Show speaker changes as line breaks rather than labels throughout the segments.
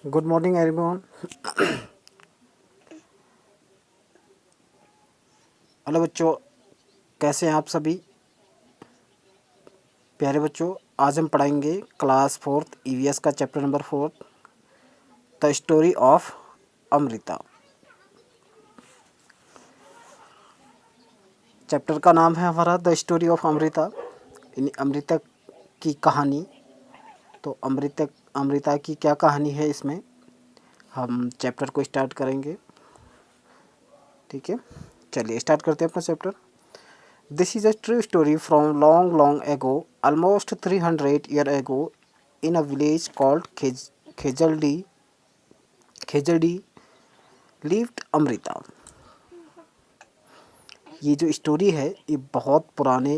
Good morning everyone. Hello बच्चों, कैसे हैं आप सभी प्यारे बच्चों। आज हम पढ़ाएंगे क्लास फोर्थ ईवीएस का chapter number 4, the story of Amrita. Chapter का नाम है हमारा द स्टोरी ऑफ अमृता, यानी अमृता की कहानी। तो अमृता की क्या कहानी है, इसमें हम चैप्टर को स्टार्ट करेंगे। ठीक है, चलिए स्टार्ट करते हैं अपना chapter. This is a true story from long, long ago, almost 300 years ago, in a village called Khejaldi. Khejaldi lived Amrita. ये जो स्टोरी है ये बहुत पुराने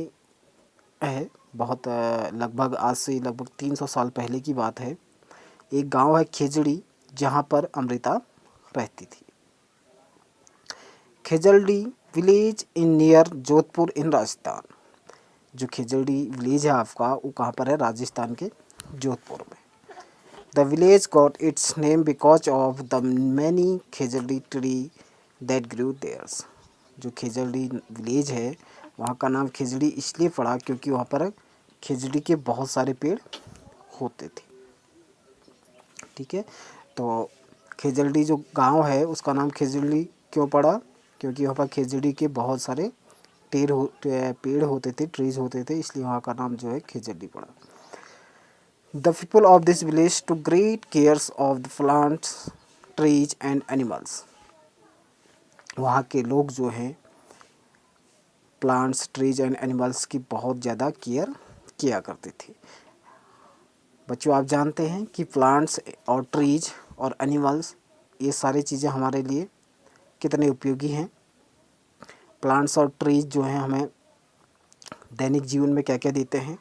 है, बहुत लगभग आज से लगभग 300 साल पहले की बात है। एक गांव है खेजड़ी, जहां पर अमृता रहती थी। खेजड़ी विलेज इन नियर जोधपुर इन राजस्थान। जो खेजड़ी विलेज है आपका, वो कहाँ पर है? राजस्थान के जोधपुर में। The village got its name because of the many khejri tree that grew theirs. जो खेजड़ी विलेज है वहाँ का नाम खेजड़ी इसलिए पड़ा क्योंकि वहाँ पर खेजड़ी के बहुत सारे पेड़ होते थे। ठीक है, तो खेजड़ी जो गांव है उसका नाम खेजड़ी क्यों पड़ा? क्योंकि वहाँ पर खेजड़ी के बहुत सारे पेड़ होते थे, ट्रीज होते थे, इसलिए वहाँ का नाम जो है खेजड़ी पड़ा। The people of this village to great cares of the plants, trees and animals. वहाँ के लोग जो हैं प्लांट्स, ट्रीज एंड एनिमल्स की बहुत ज़्यादा केयर किया करते थे। बच्चों, आप जानते हैं कि प्लांट्स और ट्रीज और एनिमल्स ये सारी चीज़ें हमारे लिए कितने उपयोगी हैं। प्लांट्स और ट्रीज जो हैं हमें दैनिक जीवन में क्या क्या देते हैं,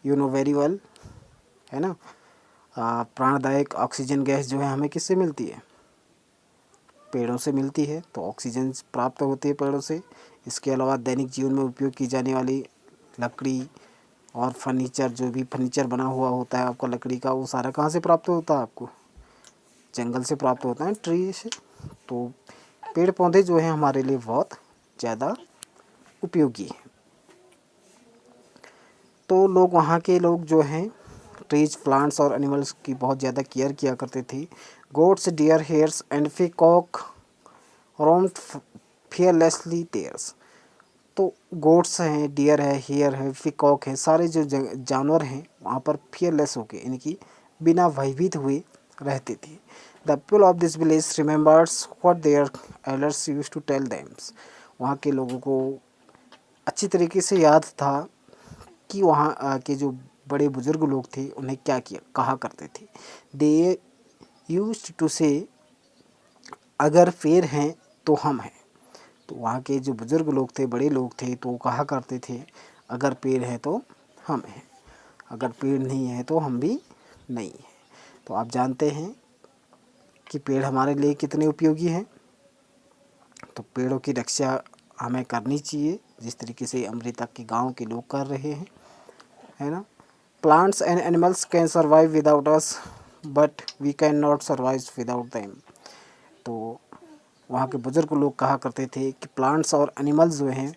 यू नो वेरी वेल, है ना। प्राणदायक ऑक्सीजन गैस जो है हमें किससे मिलती है? पेड़ों से मिलती है, तो ऑक्सीजन प्राप्त होती है पेड़ों से। इसके अलावा दैनिक जीवन में उपयोग की जाने वाली लकड़ी और फर्नीचर, जो भी फर्नीचर बना हुआ होता है आपका लकड़ी का, वो सारा कहाँ से प्राप्त होता है? आपको जंगल से प्राप्त होता है, ट्री से। तो पेड़ पौधे जो हैं हमारे लिए बहुत ज़्यादा उपयोगी हैं। तो लोग, वहाँ के लोग जो हैं ट्रीज, प्लांट्स और एनिमल्स की बहुत ज़्यादा केयर किया करते थे। Goats, deer, hares and peacock roamed fearlessly theirs. तो गोट्स हैं, डियर है, हेयर है, पीकॉक है, सारे जो जानवर हैं वहाँ पर फियरलेस होके, यानी कि बिना भयभीत हुए रहते थे। The people of this village remembers what their elders used to tell them. वहाँ के लोगों को अच्छी तरीके से याद था कि वहाँ के जो बड़े बुजुर्ग लोग थे उन्हें क्या किया कहा करते थे। दे यूज्ड टू से, अगर पेड़ हैं तो हम हैं। तो वहाँ के जो बुजुर्ग लोग थे, बड़े लोग थे, तो वो कहा करते थे अगर पेड़ है तो हम हैं, अगर पेड़ नहीं है तो हम भी नहीं हैं। तो आप जानते हैं कि पेड़ हमारे लिए कितने उपयोगी हैं। तो पेड़ों की रक्षा हमें करनी चाहिए, जिस तरीके से अमृता के गांव के लोग कर रहे हैं, है ना। Plants and animals can survive without us but we can not survive without them. तो वहाँ के बुजुर्ग लोग कहा करते थे कि प्लांट्स और एनिमल्स जो हैं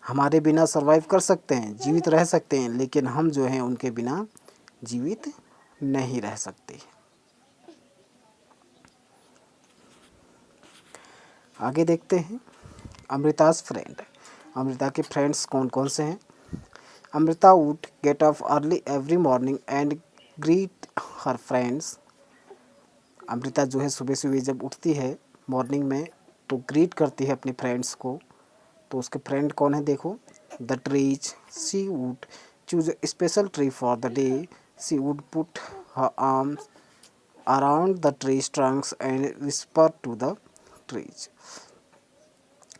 हमारे बिना सर्वाइव कर सकते हैं, जीवित रह सकते हैं, लेकिन हम जो हैं उनके बिना जीवित नहीं रह सकते। आगे देखते हैं अमृता's फ्रेंड। अमृता के फ्रेंड्स कौन कौन से हैं? Amrita would get up early every morning and greet her friends. Amrita जो है सुबह सुबह जब उठती है मॉर्निंग में, तो ग्रीट करती है अपने फ्रेंड्स को। तो उसके फ्रेंड कौन है? देखो, the trees, she would choose a special tree for the day. She would put her arms around the tree's trunks and whisper to the trees.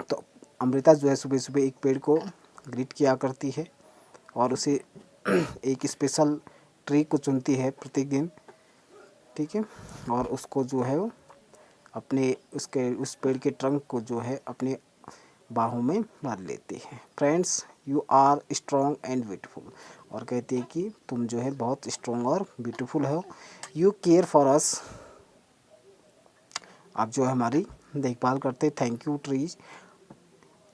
तो अमृता जो है सुबह सुबह एक पेड़ को ग्रीट किया करती है और उसे एक स्पेशल ट्री को चुनती है प्रत्येक दिन। ठीक है, और उसको जो है वो अपने उस पेड़ के ट्रंक को जो है अपने बाहों में भर लेती है। Friends, you are strong and beautiful. और कहती है कि तुम जो है बहुत स्ट्रॉन्ग और ब्यूटीफुल हो। यू केयर फॉर अस, आप जो है हमारी देखभाल करते। Thank you trees,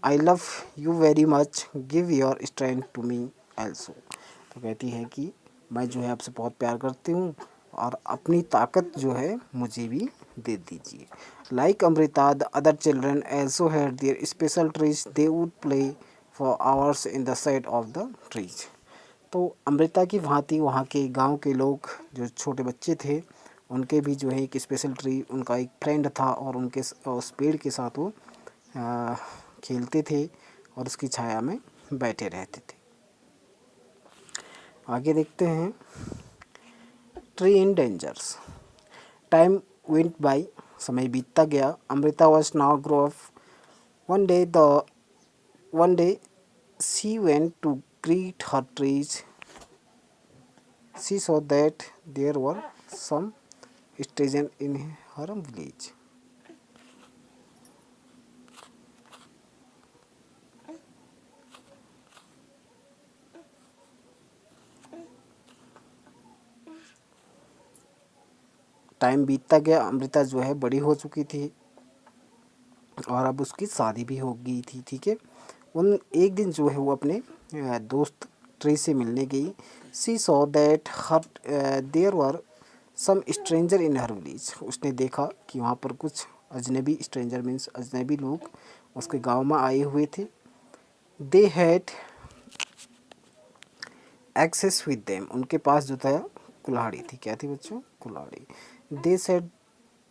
I love you very much, give your strength to me also. तो कहती है कि मैं जो है आपसे बहुत प्यार करती हूँ और अपनी ताकत जो है मुझे भी दे दीजिए। Like Amrita the other children also had their special trees, they would play for hours in the side of the trees. तो अमृता की भांति वहाँ के गांव के लोग जो छोटे बच्चे थे उनके भी जो है एक स्पेशल ट्री, उनका एक फ्रेंड था और उनके उस पेड़ के साथ वो खेलते थे और उसकी छाया में बैठे रहते थे। आगे देखते हैं tree in dangers. Time went by, समय बीतता गया। Amrita was now grow up. One day the one day she went to greet her trees. She saw that there were some strangers in her village. Time बीतता गया, अमृता जो है बड़ी हो चुकी थी और अब उसकी शादी भी हो गई थी। ठीक है, उन एक दिन जो है वो अपने दोस्त ट्री से मिलने गई। She saw that her there were some stranger in her village. उसने देखा कि वहाँ पर कुछ अजनबी, स्ट्रेंजर मीन्स अजनबी लोग उसके गांव में आए हुए थे। They had access with them, उनके पास जो था कुल्हाड़ी थी। क्या थी बच्चों? कुल्हाड़ी। They said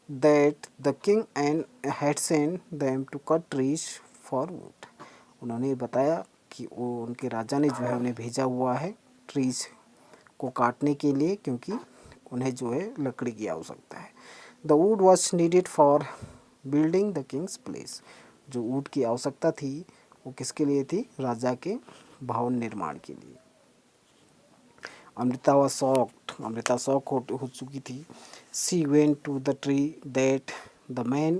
that the king and had sent them to cut trees for wood. उन्होंने बताया कि वो उनके राजा ने जो है उन्हें भेजा हुआ है ट्रीज को काटने के लिए, क्योंकि उन्हें जो है लकड़ी की आवश्यकता है। The wood was needed for building the Kings place. जो वुड की आवश्यकता थी वो किसके लिए थी? राजा के भवन निर्माण के लिए। Amrita was shocked, Amrita shock हो चुकी थी। She went to the tree that the men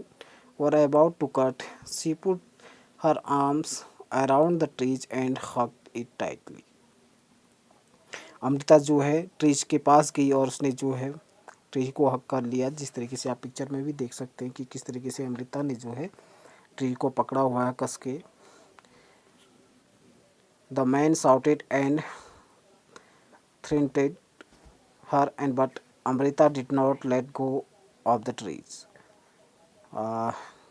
were about to cut. She put her arms around the trees and hugged it tightly. Amrita जो है ट्रीज के पास गई और उसने जो है ट्री को हक कर लिया। जिस तरीके से आप पिक्चर में भी देख सकते हैं कि किस तरीके से अमृता ने जो है ट्री को पकड़ा हुआ है कस के। The man shouted and threatened her, and but Amrita did not let go of the trees.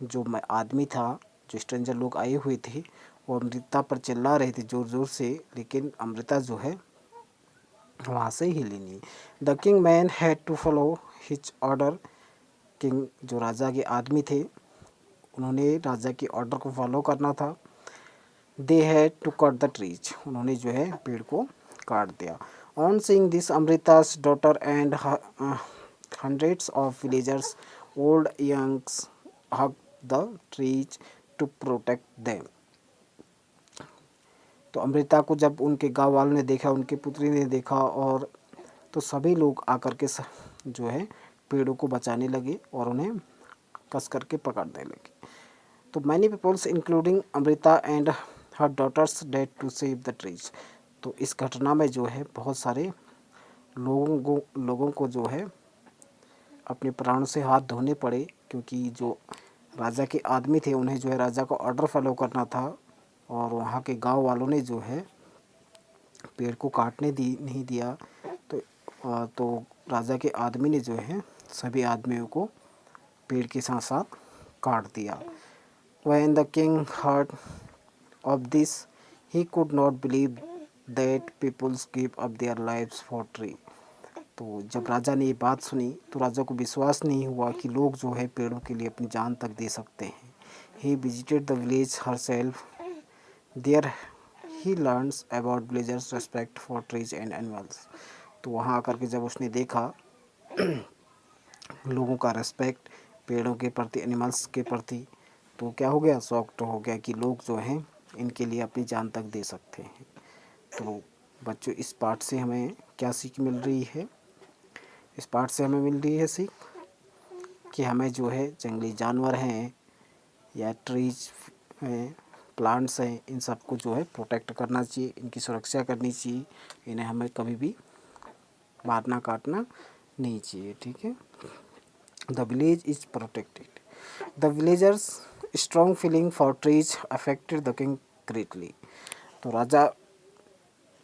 जो आदमी था, जो स्ट्रेंजर लोग आए हुए थे, वो अमृता पर चिल्ला रहे थे ज़ोर ज़ोर से, लेकिन अमृता जो है वहाँ से हिली नहीं। The king man had to follow his order. King जो राजा के आदमी थे, उन्होंने राजा के ऑर्डर को फॉलो करना था। They had to cut the trees, उन्होंने जो है पेड़ को काट दिया। On seeing this Amrita's daughter and hundreds of villagers, old youngs, hugged the trees to protect them. तो अमृता को जब उनके गांव वालों ने देखा, उनके पुत्री ने देखा, और तो सभी लोग आकर के जो है पेड़ों को बचाने लगे और उन्हें कस करके पकड़ने लगे। तो many peoples including Amrita and her daughters dead to save the trees. तो इस घटना में जो है बहुत सारे लोगों को जो है अपने प्राणों से हाथ धोने पड़े, क्योंकि जो राजा के आदमी थे उन्हें जो है राजा का ऑर्डर फॉलो करना था, और वहाँ के गांव वालों ने जो है पेड़ को काटने नहीं दिया। तो राजा के आदमी ने जो है सभी आदमियों को पेड़ के साथ साथ काट दिया। When the king heard of this, he could not believe that people give up their lives for tree. तो जब राजा ने ये बात सुनी तो राजा को विश्वास नहीं हुआ कि लोग जो है पेड़ों के लिए अपनी जान तक दे सकते हैं। He visited the village herself. There he learns about villagers' respect for trees and animals. तो वहाँ आकर के जब उसने देखा लोगों का रेस्पेक्ट पेड़ों के प्रति, एनिमल्स के प्रति, तो क्या हो गया? शॉक तो हो गया कि लोग जो हैं इनके लिए अपनी जान तक दे सकते हैं। तो बच्चों, इस पाठ से हमें क्या सीख मिल रही है? इस पाठ से हमें मिल रही है सीख कि हमें जो है जंगली जानवर हैं या ट्रीज हैं, प्लांट्स हैं, इन सबको जो है प्रोटेक्ट करना चाहिए, इनकी सुरक्षा करनी चाहिए। इन्हें हमें कभी भी मारना काटना नहीं चाहिए। ठीक है, the village is protected. The villagers strong feeling for trees affected the king greatly. तो राजा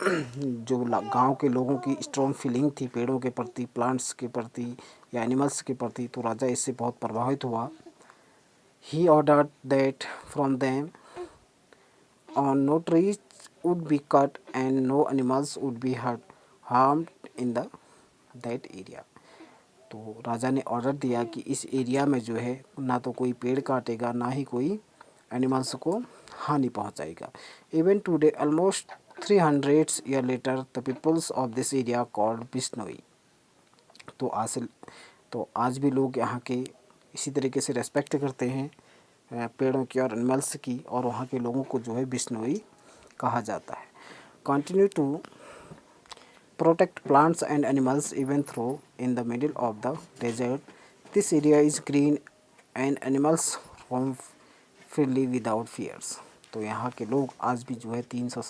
जो गांव के लोगों की स्ट्रॉन्ग फीलिंग थी पेड़ों के प्रति, प्लांट्स के प्रति या एनिमल्स के प्रति, तो राजा इससे बहुत प्रभावित हुआ। He ordered that from them on no trees would be cut and no animals would be harmed in the that area. तो राजा ने ऑर्डर दिया कि इस एरिया में जो है ना तो कोई पेड़ काटेगा, ना ही कोई एनिमल्स को हानि पहुंचाएगा। Even today almost 300 year later the peoples of this area called Bishnoi. तो आज भी लोग यहाँ के इसी तरीके से रेस्पेक्ट करते हैं पेड़ों की और एनिमल्स की, और वहाँ के लोगों को जो है बिश्नोई कहा जाता है। Continue to protect plants and animals even though in the middle of the desert. This area is green and animals roam freely without fears. तो यहाँ के लोग आज भी जो है 300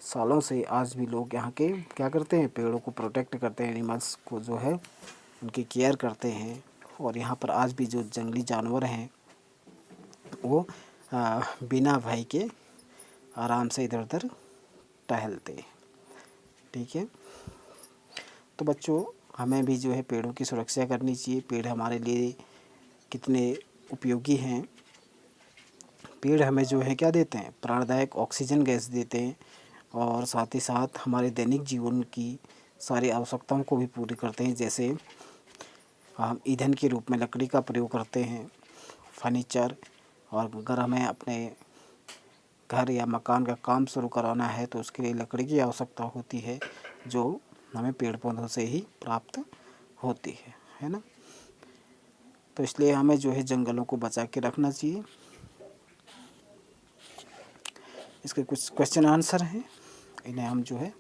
सालों से आज भी लोग यहाँ के क्या करते हैं, पेड़ों को प्रोटेक्ट करते हैं, एनिमल्स को जो है उनकी केयर करते हैं। और यहाँ पर आज भी जो जंगली जानवर हैं वो बिना भय के आराम से इधर उधर टहलते हैं। ठीक है, तो बच्चों हमें भी जो है पेड़ों की सुरक्षा करनी चाहिए। पेड़ हमारे लिए कितने उपयोगी हैं। पेड़ हमें जो है क्या देते हैं, प्राणदायक ऑक्सीजन गैस देते हैं, और साथ ही साथ हमारे दैनिक जीवन की सारी आवश्यकताओं को भी पूरी करते हैं। जैसे हम ईंधन के रूप में लकड़ी का प्रयोग करते हैं, फर्नीचर, और अगर हमें अपने घर या मकान का काम शुरू कराना है तो उसके लिए लकड़ी की आवश्यकता होती है, जो हमें पेड़ पौधों से ही प्राप्त होती है ना। तो इसलिए हमें जो है जंगलों को बचा के रखना चाहिए। इसके कुछ क्वेश्चन आंसर हैं, इन्हें हम जो है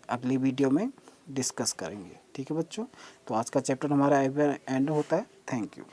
अगली वीडियो में डिस्कस करेंगे। ठीक है बच्चों, तो आज का चैप्टर हमारा एंड होता है। Thank you.